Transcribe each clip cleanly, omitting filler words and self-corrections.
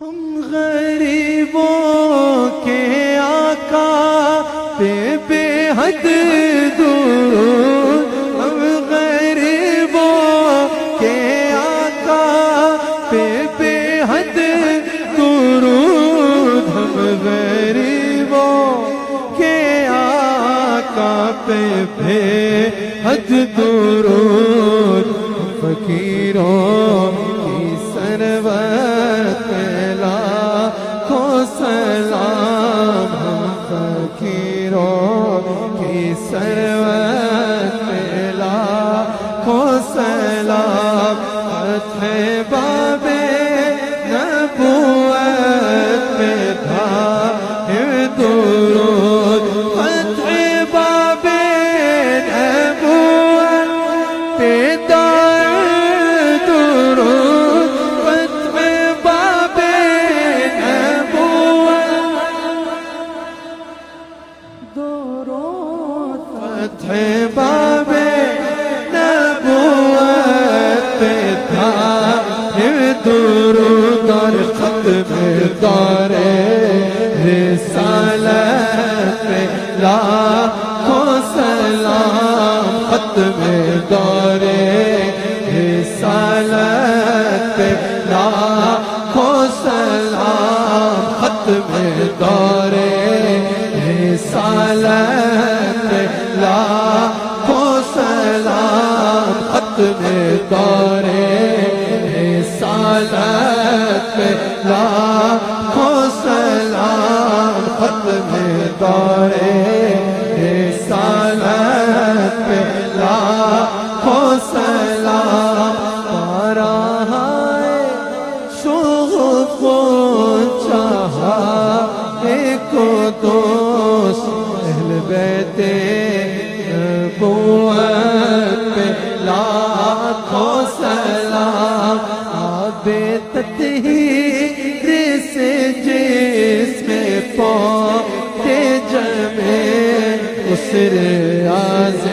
ہم غریبوں کے آقا پہ بے حد درود، ہم غریبوں کے آقا پہ بے حد درود، ہم غریبوں کے آقا پہ بے حد درود، فقیروں کی سرورت سلام، ہم فقیروں کی سرورت پہ لاکھوں سلام، فتح باب نبوت پہ ظاہر درود، فتح باب نبوت پہ ظاہر درود، فتح باب فتح باب نبوت پہ ظاہر درود، اور ختم دور رسالت پہ لاکھوں سلام، ختم دور رسالت پہ لاکھوں سلام، ختم دور رسالت پہ لاکھوں سلام، ختم دور رسالت پہ لاکھوں سلام، ختم دور رسالت پہ لاکھوں سلام، پارا شوق و چاہا ایک دوست اہل بیت نبوت پہ لاکھوں سلام، آب تطہیر سے جس میں پوتے جمے اس ریاض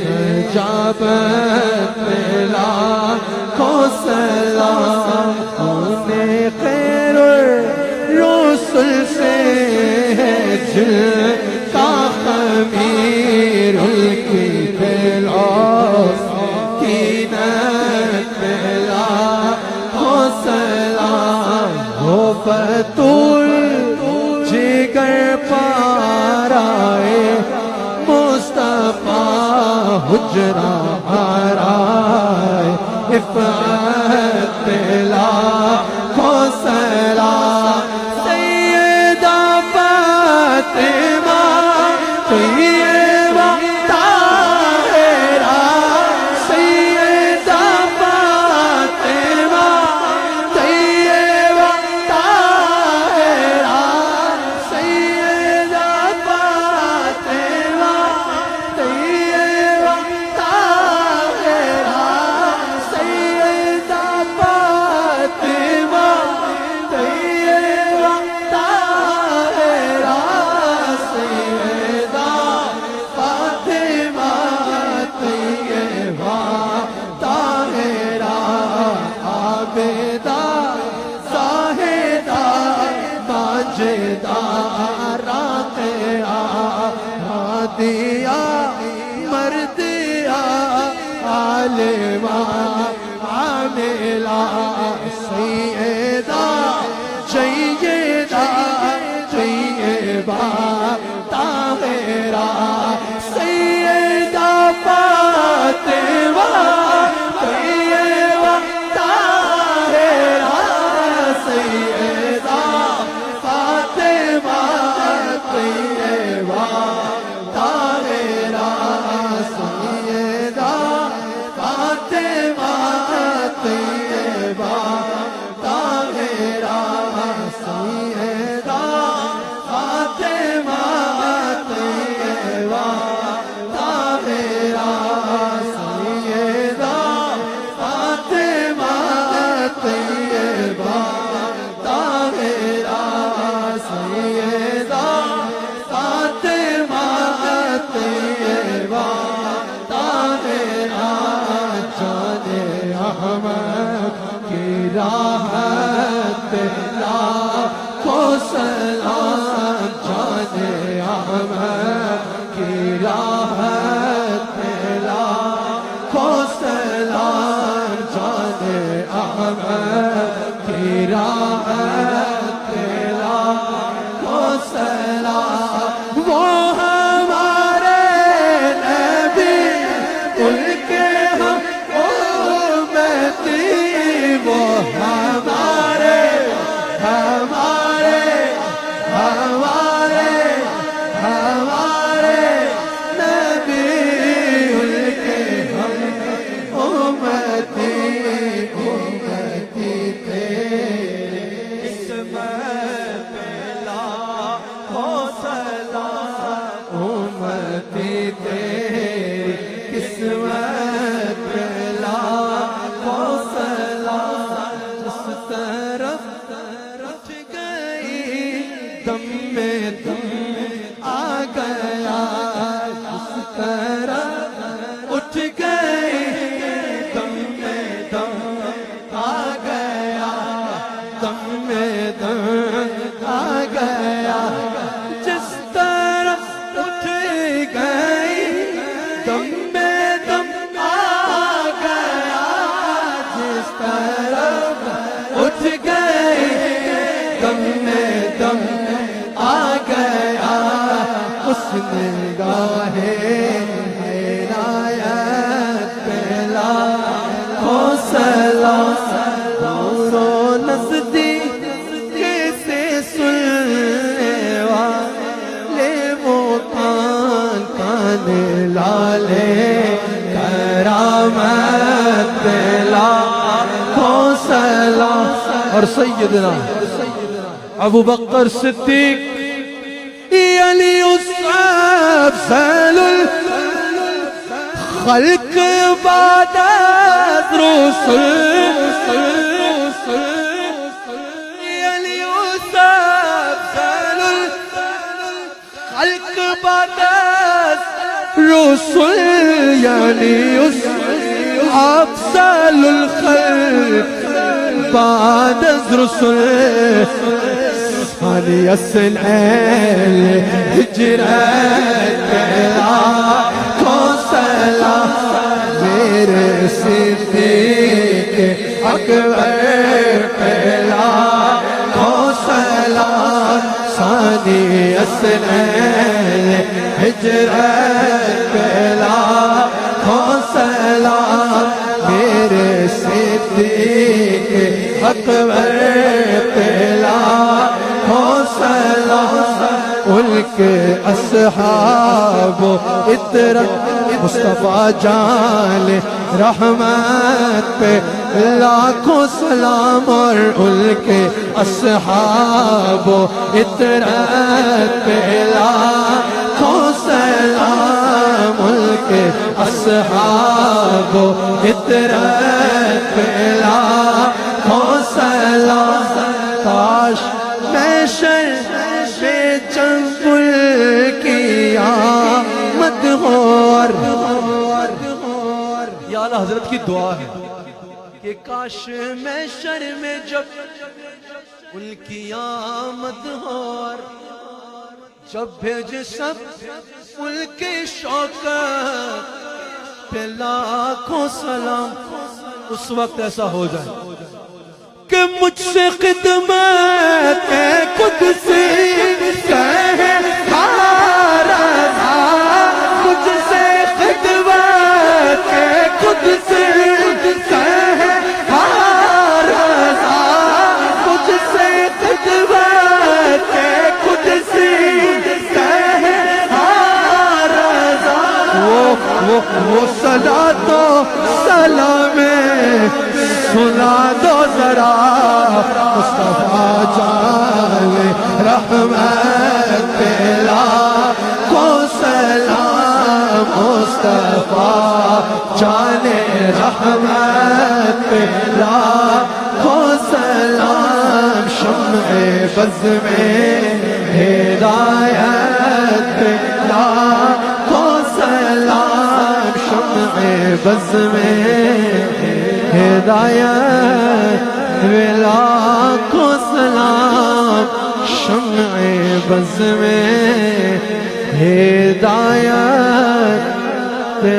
نجابت پہ لاکھوں سلام، انہیں خیر الرسل سے ہے جن کا خمیر کی بلاس کینت پہ لاکھوں سلام، ہو بطول جگر پارائے مصطفیٰ حجرہ آرائے عفت پہ لاکھوں سلام، سیدہ فاطمہ طیبہ طاہرہ، سیدہ فاطمہ طیبہ طاہرہ، سیدہ فاطمہ طیبہ طاہرہ، سیدہ فاطمہ طیبہ طاہرہ، سیدہ فاطمہ طیبہ طاہرہ، عابدہ زاہدہ ماجدہ راقیہ ہادیہ مردیہ عالمہ عاملہ، سیدہ سیدہ طیبہ طاہرہ، سیدہ فاطمہ طیبہ طاہرہ، سیدہ فاطمہ طیبہ طاہرہ، سیدہ فاطمہ طیبہ طاہرہ، سیدہ فاطمہ طیبہ طاہرہ، سیدہ فاطمہ طیبہ طاہرہ، سیدہ فاطمہ طیبہ طاہرہ، جان احمد کی راحت رحمت پہ لاکھوں سلام. اور سیدنا ابو بکر صدیق علی افضل الخلق بعد الرسل علی افضل الخلق بعد الرسل یعنی افضل الخلق بعد الرسل ثانی اثنین ہجرت پہ لاکھوں سلام میرے صدیق اکبر پہ لاکھوں سلام. ثانی اثنین ہجرت پہ لاکھوں سلام میرے صدیق اکبر پہ لاکھوں سلام. ان کے اصحاب اطرت مصطفیٰ جان رحمت پہ لاکھوں سلام. اور ان کے اصحاب اطرت پہ لاکھوں سلام. ان کے اصحاب اطرت پہ لاکھوں سلام. کاش محشر پہ چنگل کی آمد ہو. یا اعلیٰ حضرت کی دعا ہے کہ کاش محشر میں جب ان کی آمد ہو جب بھیجے سب ان کے شوکت پہ لاکھوں سلام. اس وقت ایسا ہو جائے کہ مجھ سے خدمت قدسی کہے مجھ سے خدمت قدسی کہے مجھ سے خدمت قدسی کہے وہ صلاۃ و سلام سنا دو ذرا مصطفیٰ جان رحمت پہ لاکھوں سلام. مصطفیٰ جان رحمت پہ لاکھوں سلام. شمع بز میں ہدایت پہ لاکھوں سلام. شمع بز میں ہدایت پہ لاکھوں سلام. شمع بز میں ہدایت پہ